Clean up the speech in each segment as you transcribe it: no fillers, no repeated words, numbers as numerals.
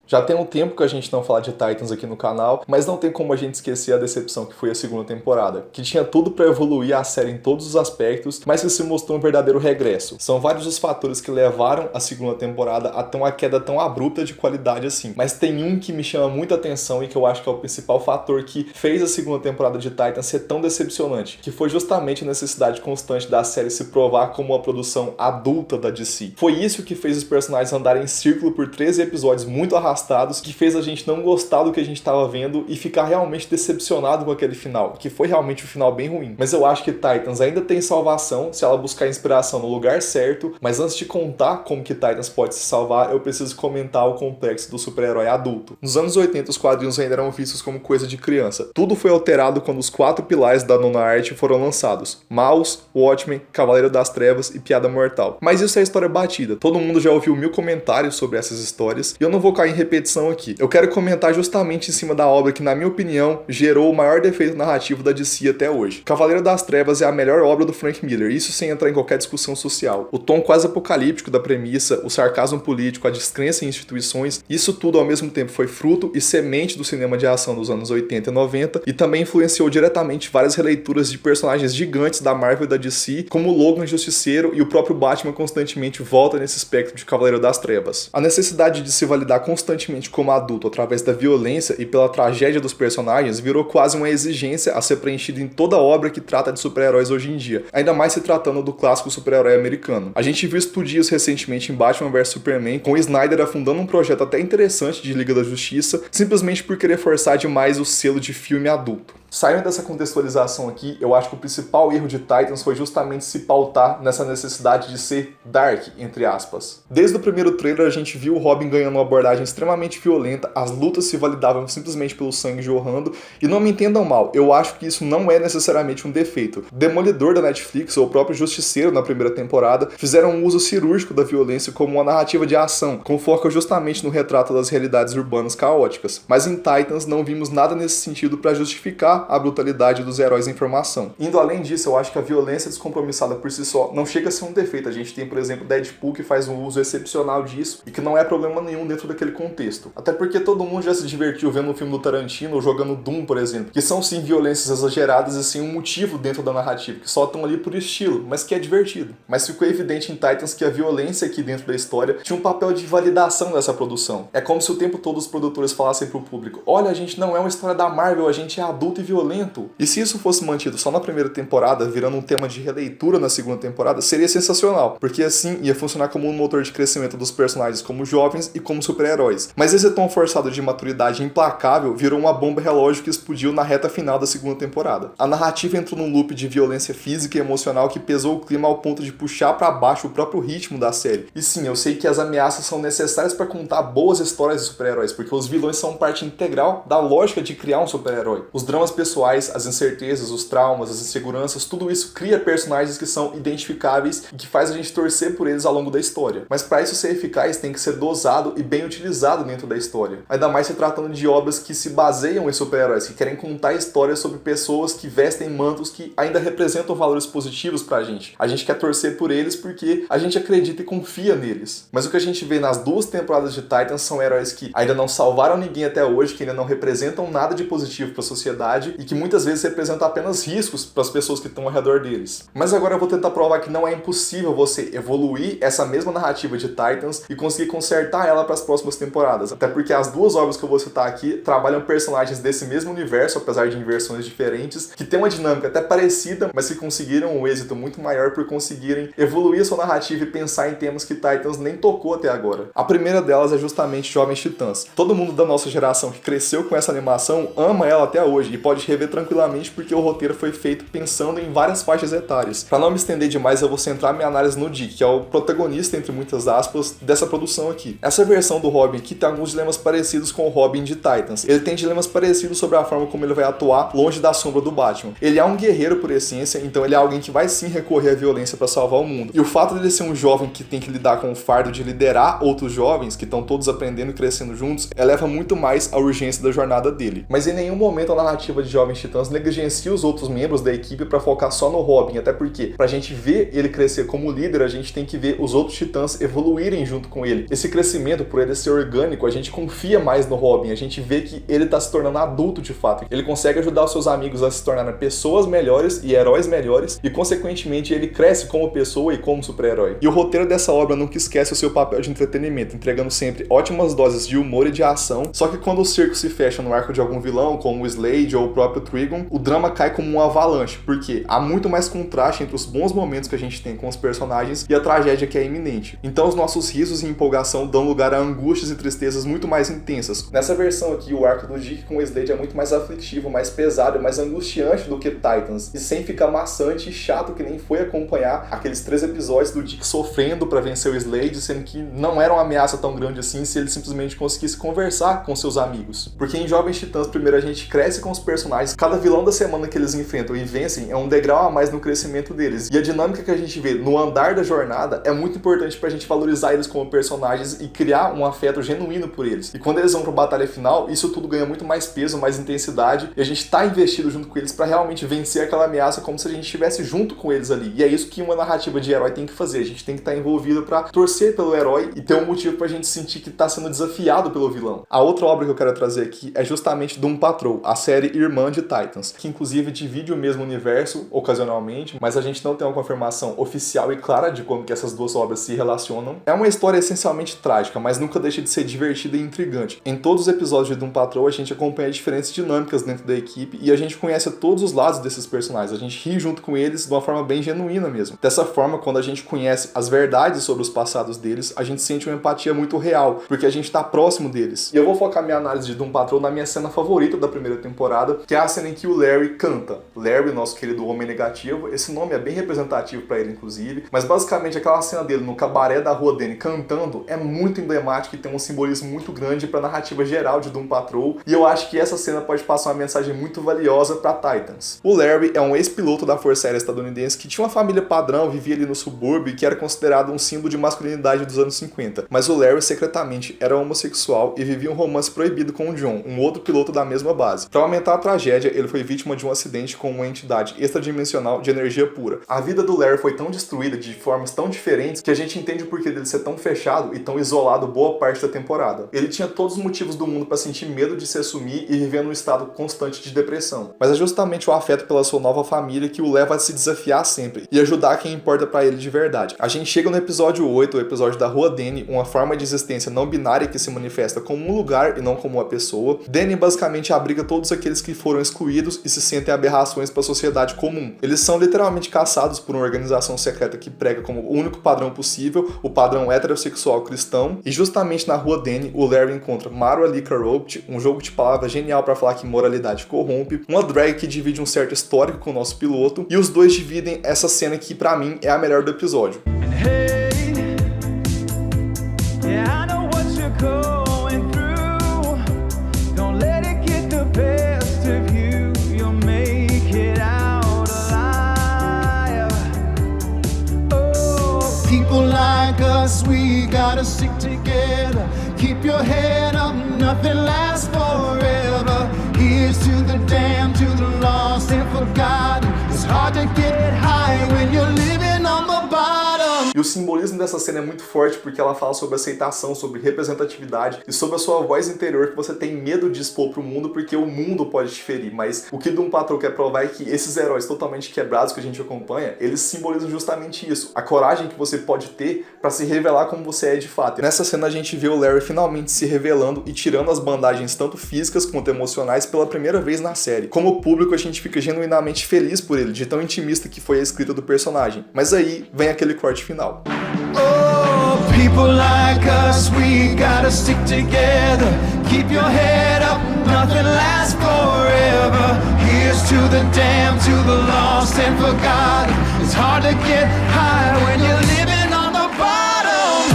Já tem um tempo que a gente não fala de Titans aqui no canal, mas não tem como a gente esquecer a decepção que foi a segunda temporada, que tinha tudo pra evoluir a série em todos os aspectos, mas que se mostrou um verdadeiro regresso. São vários os fatores que levaram a segunda temporada a ter uma queda tão abrupta de qualidade assim, mas tem um que me chama muita atenção e que eu acho que é o principal fator que fez a segunda temporada de Titans ser tão decepcionante, que foi justamente a necessidade constante da série se provar como uma produção adulta da DC. Foi isso que fez os personagens andarem em círculo por 13 episódios muito arrastados, que fez a gente não gostar do que a gente estava vendo e ficar realmente decepcionado com aquele final, que foi realmente um final bem ruim. Mas eu acho que Titans ainda tem salvação se ela buscar inspiração no lugar certo, mas antes de contar como que Titans pode se salvar, eu preciso comentar o complexo do super-herói adulto. Nos anos 80, os quadrinhos ainda eram vistos como coisa de criança. Tudo foi alterado quando os 4 pilares da nona arte foram lançados: Maus, Watchmen, Cavaleiro das Trevas e Piada Mortal. Mas isso é história batida. Todo mundo já ouviu 1000 comentários sobre essas histórias e eu não vou cair em repetição aqui. Eu quero comentar justamente em cima da obra que, na minha opinião, gerou o maior defeito narrativo da DC até hoje. Cavaleiro das Trevas é a melhor obra do Frank Miller, isso sem entrar em qualquer discussão social. O tom quase apocalíptico da premissa, o sarcasmo político, a descrença em instituições, isso tudo ao mesmo tempo foi fruto e semente do cinema de ação dos anos 80 e 90 e também influenciou diretamente várias releituras de personagens gigantes da Marvel e da DC, como o Logan Justiceiro, e o próprio Batman constantemente volta nesse espectro de Cavaleiro das Trevas. A necessidade de se validar constantemente como adulto através da violência e pela tragédia dos personagens virou quase uma exigência a ser preenchida em toda obra que trata de super-heróis hoje em dia, ainda mais se tratando do clássico super-herói americano. A gente viu explodir isso recentemente em Batman vs Superman, com o Snyder afundando um projeto até interessante de Liga da Justiça, simplesmente por querer forçar demais o selo de filme adulto. Saindo dessa contextualização aqui, eu acho que o principal erro de Titans foi justamente se pautar nessa necessidade de ser dark, entre aspas. Desde o primeiro trailer a gente viu o Robin ganhando uma abordagem extremamente violenta, as lutas se validavam simplesmente pelo sangue jorrando, e não me entendam mal, eu acho que isso não é necessariamente um defeito. Demolidor da Netflix ou o próprio Justiceiro na primeira temporada fizeram um uso cirúrgico da violência como uma narrativa de ação, com foco justamente no retrato das realidades urbanas caóticas, mas em Titans não vimos nada nesse sentido para justificar a brutalidade dos heróis em formação. Indo além disso, eu acho que a violência descompromissada por si só não chega a ser um defeito. A gente tem, por exemplo, Deadpool, que faz um uso excepcional disso e que não é problema nenhum dentro daquele contexto. Até porque todo mundo já se divertiu vendo um filme do Tarantino ou jogando Doom, por exemplo, que são sim violências exageradas e sem um motivo dentro da narrativa, que só estão ali por estilo, mas que é divertido. Mas ficou evidente em Titans que a violência aqui dentro da história tinha um papel de validação dessa produção. É como se o tempo todo os produtores falassem pro público: olha, a gente não é uma história da Marvel, a gente é adulto e violento. E se isso fosse mantido só na primeira temporada, virando um tema de releitura na segunda temporada, seria sensacional, porque assim ia funcionar como um motor de crescimento dos personagens como jovens e como super-heróis. Mas esse tom forçado de maturidade implacável virou uma bomba relógio que explodiu na reta final da segunda temporada. A narrativa entrou num loop de violência física e emocional que pesou o clima ao ponto de puxar para baixo o próprio ritmo da série. E sim, eu sei que as ameaças são necessárias para contar boas histórias de super-heróis, porque os vilões são parte integral da lógica de criar um super-herói. Os dramas pessoais, as incertezas, os traumas, as inseguranças, tudo isso cria personagens que são identificáveis e que faz a gente torcer por eles ao longo da história. Mas para isso ser eficaz, tem que ser dosado e bem utilizado dentro da história. Ainda mais se tratando de obras que se baseiam em super-heróis, que querem contar histórias sobre pessoas que vestem mantos que ainda representam valores positivos pra gente. A gente quer torcer por eles porque a gente acredita e confia neles. Mas o que a gente vê nas 2 temporadas de Titans são heróis que ainda não salvaram ninguém até hoje, que ainda não representam nada de positivo para a sociedade e que muitas vezes representam apenas riscos para as pessoas que estão ao redor deles. Mas agora eu vou tentar provar que não é impossível você evoluir essa mesma narrativa de Titans e conseguir consertar ela para as próximas temporadas. Até porque as 2 obras que eu vou citar aqui trabalham personagens desse mesmo universo, apesar de em versões diferentes, que tem uma dinâmica até parecida, mas que conseguiram um êxito muito maior por conseguirem evoluir a sua narrativa e pensar em temas que Titans nem tocou até agora. A primeira delas é justamente Jovens Titãs. Todo mundo da nossa geração que cresceu com essa animação ama ela até hoje e pode rever tranquilamente porque o roteiro foi feito pensando em várias faixas etárias. Para não me estender demais, eu vou centrar minha análise no Dick, que é o protagonista, entre muitas aspas, dessa produção aqui. Essa versão do Robin aqui tem alguns dilemas parecidos com o Robin de Titans. Ele tem dilemas parecidos sobre a forma como ele vai atuar longe da sombra do Batman. Ele é um guerreiro por essência, então ele é alguém que vai sim recorrer à violência para salvar o mundo. E o fato de ele ser um jovem que tem que lidar com o fardo de liderar outros jovens, que estão todos aprendendo e crescendo juntos, eleva muito mais a urgência da jornada dele. Mas em nenhum momento a narrativa de Jovens Titãs negligencia os outros membros da equipe pra focar só no Robin, até porque pra gente ver ele crescer como líder, a gente tem que ver os outros Titãs evoluírem junto com ele. Esse crescimento, por ele ser orgânico, a gente confia mais no Robin, a gente vê que ele tá se tornando adulto de fato. Ele consegue ajudar os seus amigos a se tornarem pessoas melhores e heróis melhores, e consequentemente ele cresce como pessoa e como super-herói. E o roteiro dessa obra nunca esquece o seu papel de entretenimento, entregando sempre ótimas doses de humor e de ação, só que quando o circo se fecha no arco de algum vilão, como o Slade ou o próprio Trigon, o drama cai como um avalanche, porque há muito mais contraste entre os bons momentos que a gente tem com os personagens e a tragédia que é iminente. Então os nossos risos e empolgação dão lugar a angústias e tristezas muito mais intensas. Nessa versão aqui, o arco do Dick com o Slade é muito mais aflitivo, mais pesado, mais angustiante do que Titans, e sem ficar maçante e chato que nem foi acompanhar aqueles 3 episódios do Dick sofrendo pra vencer o Slade, sendo que não era uma ameaça tão grande assim se ele simplesmente conseguisse conversar com seus amigos. Porque em Jovens Titãs, primeiro a gente cresce com os personagens, cada vilão da semana que eles enfrentam e vencem é um degrau a mais no crescimento deles, e a dinâmica que a gente vê no andar da jornada é muito importante pra gente valorizar eles como personagens e criar um afeto genuíno por eles. E quando eles vão pra batalha final, isso tudo ganha muito mais peso, mais intensidade, e a gente tá investido junto com eles pra realmente vencer aquela ameaça como se a gente estivesse junto com eles ali. E é isso que uma narrativa de herói tem que fazer, a gente tem que estar envolvido pra torcer pelo herói e ter um motivo pra gente sentir que tá sendo desafiado pelo vilão. A outra obra que eu quero trazer aqui é justamente Doom Patrol, a série irmã de Titans, que inclusive divide o mesmo universo ocasionalmente, mas a gente não tem uma confirmação oficial e clara de como que essas duas obras se relacionam. É uma história essencialmente trágica, mas nunca deixa de ser divertida e intrigante. Em todos os episódios de Doom Patrol a gente acompanha diferentes dinâmicas dentro da equipe e a gente conhece todos os lados desses personagens, a gente ri junto com eles de uma forma bem genuína mesmo. Dessa forma, quando a gente conhece as verdades sobre os passados deles, a gente sente uma empatia muito real, porque a gente tá próximo deles. E eu vou focar minha análise de Doom Patrol na minha cena favorita da primeira temporada, que é a cena em que o Larry canta. Larry, nosso querido homem negativo, esse nome é bem representativo pra ele inclusive, mas basicamente aquela cena dele no cabaré da Rua Dene cantando é muito emblemática e tem um simbolismo muito grande pra narrativa geral de Doom Patrol, e eu acho que essa cena pode passar uma mensagem muito valiosa pra Titans. O Larry é um ex-piloto da Força Aérea estadunidense que tinha uma família padrão, vivia ali no subúrbio e que era considerado um símbolo de masculinidade dos anos 50, mas o Larry secretamente era homossexual e vivia um romance proibido com o John, um outro piloto da mesma base. Para aumentar a tragédia, ele foi vítima de um acidente com uma entidade extradimensional de energia pura. A vida do Larry foi tão destruída de formas tão diferentes que a gente entende o porquê dele ser tão fechado e tão isolado boa parte da temporada. Ele tinha todos os motivos do mundo para sentir medo de se assumir e viver num estado constante de depressão, mas é justamente o afeto pela sua nova família que o leva a se desafiar sempre e ajudar quem importa para ele de verdade. A gente chega no episódio 8, o episódio da Rua Dene, uma forma de existência não binária que se manifesta como um lugar e não como uma pessoa. Dene basicamente abriga todos aqueles que foram excluídos e se sentem aberrações para a sociedade comum. Eles são literalmente caçados por uma organização secreta que prega como o único padrão possível, o padrão heterossexual cristão, e justamente na Rua Dene, o Larry encontra Marwa Lee Carropt, um jogo de palavras genial para falar que moralidade corrompe, uma drag que divide um certo histórico com o nosso piloto, e os dois dividem essa cena que pra mim é a melhor do episódio. People like us, we gotta stick together. Keep your head up, nothing lasts forever. Here's to the damned, to the lost and forgotten. It's hard to get high when you're living on the bottom. E o simbolismo dessa cena é muito forte porque ela fala sobre aceitação, sobre representatividade e sobre a sua voz interior que você tem medo de expor pro mundo porque o mundo pode te ferir. Mas o que Doom Patrol quer provar é que esses heróis totalmente quebrados que a gente acompanha, eles simbolizam justamente isso. A coragem que você pode ter pra se revelar como você é de fato. E nessa cena a gente vê o Larry finalmente se revelando e tirando as bandagens tanto físicas quanto emocionais pela primeira vez na série. Como público a gente fica genuinamente feliz por ele, de tão intimista que foi a escrita do personagem. Mas aí vem aquele corte final. Oh, people like us, we gotta stick together. Keep your head up, nothing lasts forever. Here's to the damned, to the lost and forgotten. It's hard to get high when you're living on the bottom.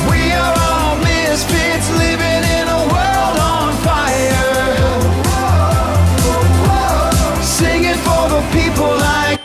We are all misfits living in a world on fire. Singing for the people like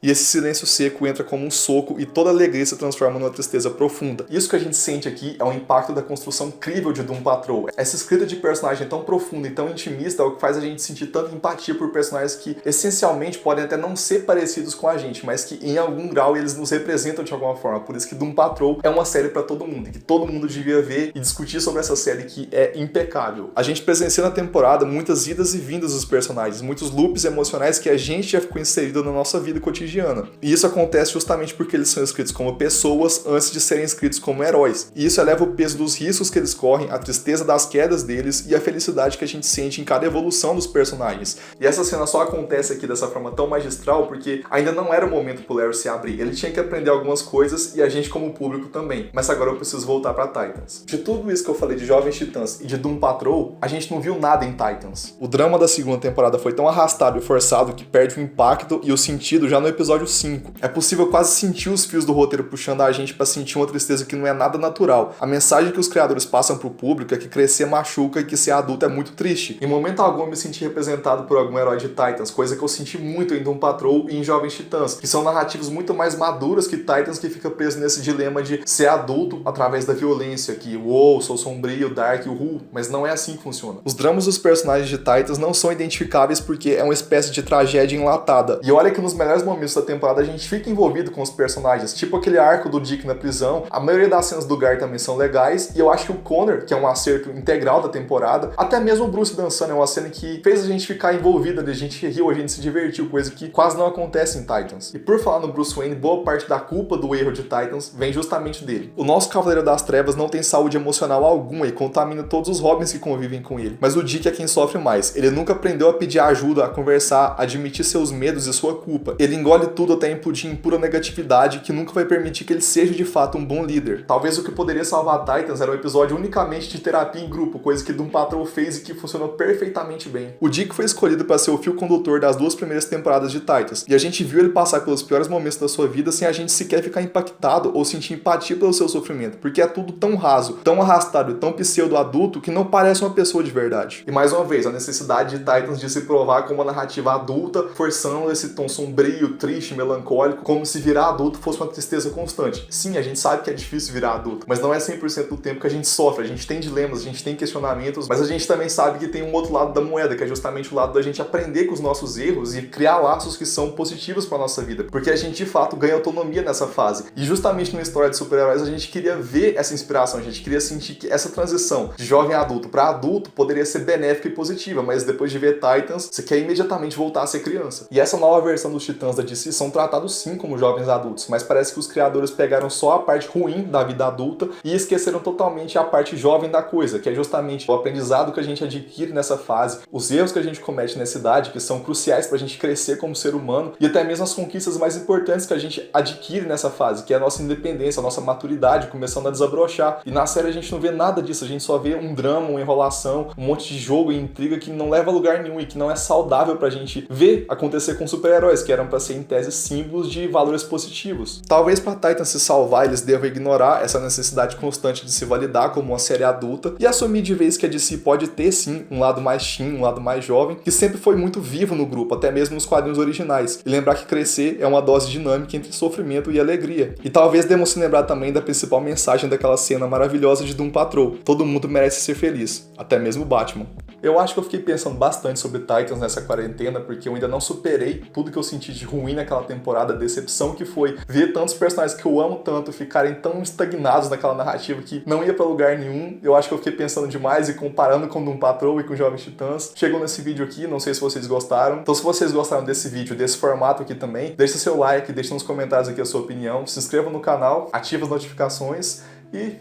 e esse silêncio seco entra como um soco e toda alegria se transforma numa tristeza profunda. Isso que a gente sente aqui é o impacto da construção incrível de Doom Patrol. Essa escrita de personagem tão profunda e tão intimista é o que faz a gente sentir tanta empatia por personagens que essencialmente podem até não ser parecidos com a gente, mas que em algum grau eles nos representam de alguma forma. Por isso que Doom Patrol é uma série pra todo mundo, e que todo mundo devia ver e discutir sobre essa série que é impecável. A gente presencia na temporada muitas idas e vindas dos personagens, muitos loops emocionais que a gente já ficou inserido na nossa vida cotidiana. E isso acontece justamente porque eles são escritos como pessoas antes de serem escritos como heróis. E isso eleva o peso dos riscos que eles correm, a tristeza das quedas deles e a felicidade que a gente sente em cada evolução dos personagens. E essa cena só acontece aqui dessa forma tão magistral porque ainda não era o momento pro Larry se abrir. Ele tinha que aprender algumas coisas e a gente como público também. Mas agora eu preciso voltar pra Titans. De tudo isso que eu falei de Jovens Titãs e de Doom Patrol, a gente não viu nada em Titans. O drama da segunda temporada foi tão arrastado e forçado que perde o impacto e o sentido já no episódio 5. É possível quase sentir os fios do roteiro puxando a gente pra sentir uma tristeza que não é nada natural. A mensagem que os criadores passam pro público é que crescer machuca e que ser adulto é muito triste. Em momento algum eu me senti representado por algum herói de Titans, coisa que eu senti muito em Doom Patrol e em Jovens Titãs, que são narrativas muito mais maduras que Titans, que fica preso nesse dilema de ser adulto através da violência, que uou, sou sombrio, dark, uhul, mas não é assim que funciona. Os dramas dos personagens de Titans não são identificáveis porque é uma espécie de tragédia enlatada. E olha que nos melhores momentos da temporada a gente fica envolvido com os personagens, tipo aquele arco do Dick na prisão. A maioria das cenas do Gar também são legais, e eu acho que o Connor, que é um acerto integral da temporada, até mesmo o Bruce dançando é uma cena que fez a gente ficar envolvido, a gente riu, a gente se divertiu, coisa que quase não acontece em Titans. E por falar no Bruce Wayne, boa parte da culpa do erro de Titans vem justamente dele. O nosso Cavaleiro das Trevas não tem saúde emocional alguma e contamina todos os Robins que convivem com ele. Mas o Dick é quem sofre mais. Ele nunca aprendeu a pedir ajuda, a conversar, a admitir seus medos e sua culpa. Ele engole tudo até implodir em pura negatividade que nunca vai permitir que ele seja de fato um bom líder. Talvez o que poderia salvar Titans era um episódio unicamente de terapia em grupo, coisa que Doom Patrol fez e que funcionou perfeitamente bem. O Dick foi escolhido para ser o fio condutor das duas primeiras temporadas de Titans, e a gente viu ele passar pelos piores momentos da sua vida sem a gente sequer ficar impactado ou sentir empatia pelo seu sofrimento, porque é tudo tão raso, tão arrastado e tão pseudo-adulto que não parece uma pessoa de verdade. E mais uma vez, a necessidade de Titans de se provar como uma narrativa adulta, forçando esse tom sombrio, triste, melancólico, como se virar adulto fosse uma tristeza constante. Sim, a gente sabe que é difícil virar adulto, mas não é 100% do tempo que a gente sofre. A gente tem dilemas, a gente tem questionamentos, mas a gente também sabe que tem um outro lado da moeda, que é justamente o lado da gente aprender com os nossos erros e criar laços que são positivos para nossa vida, porque a gente de fato ganha autonomia nessa fase. E justamente numa história de super-heróis a gente queria ver essa inspiração, a gente queria sentir que essa transição de jovem adulto para adulto poderia ser benéfica e positiva, mas depois de ver Titans, você quer imediatamente voltar a ser criança. E essa nova versão dos Titãs da DC são tratados sim como jovens adultos, mas parece que os criadores pegaram só a parte ruim da vida adulta e esqueceram totalmente a parte jovem da coisa, que é justamente o aprendizado que a gente adquire nessa fase, os erros que a gente comete nessa idade, que são cruciais pra gente crescer como ser humano, e até mesmo as conquistas mais importantes que a gente adquire nessa fase, que é a nossa independência, a nossa maturidade começando a desabrochar. E na série a gente não vê nada disso, a gente só vê um drama, uma enrolação, um monte de jogo e intriga que não leva a lugar nenhum e que não é saudável pra gente ver acontecer com super-heróis, que eram pra ser em tese símbolos de valores positivos. Talvez pra Titans se salvar eles devam ignorar essa necessidade constante de se validar como uma série adulta e assumir de vez que a DC pode ter sim um lado mais teen, um lado mais jovem, que sempre foi muito vivo no grupo, até mesmo nos quadrinhos originais. E lembrar que crescer é uma dose dinâmica entre sofrimento e alegria. E talvez devemos se lembrar também da principal mensagem daquela cena maravilhosa de Doom Patrol: todo mundo merece ser feliz, até mesmo o Batman. Eu acho que eu fiquei pensando bastante sobre Titans nessa quarentena, porque eu ainda não superei tudo que eu senti de ruim naquela temporada, a decepção que foi ver tantos personagens que eu amo tanto ficarem tão estagnados naquela narrativa que não ia pra lugar nenhum. Eu acho que eu fiquei pensando demais e comparando com Doom Patrol e com Jovens Titãs. Chegou nesse vídeo aqui, não sei se vocês gostaram. Então se vocês gostaram desse vídeo, desse formato aqui também, deixa seu like, deixa nos comentários aqui a sua opinião, se inscreva no canal, ativa as notificações e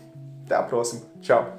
até a próxima. Tchau!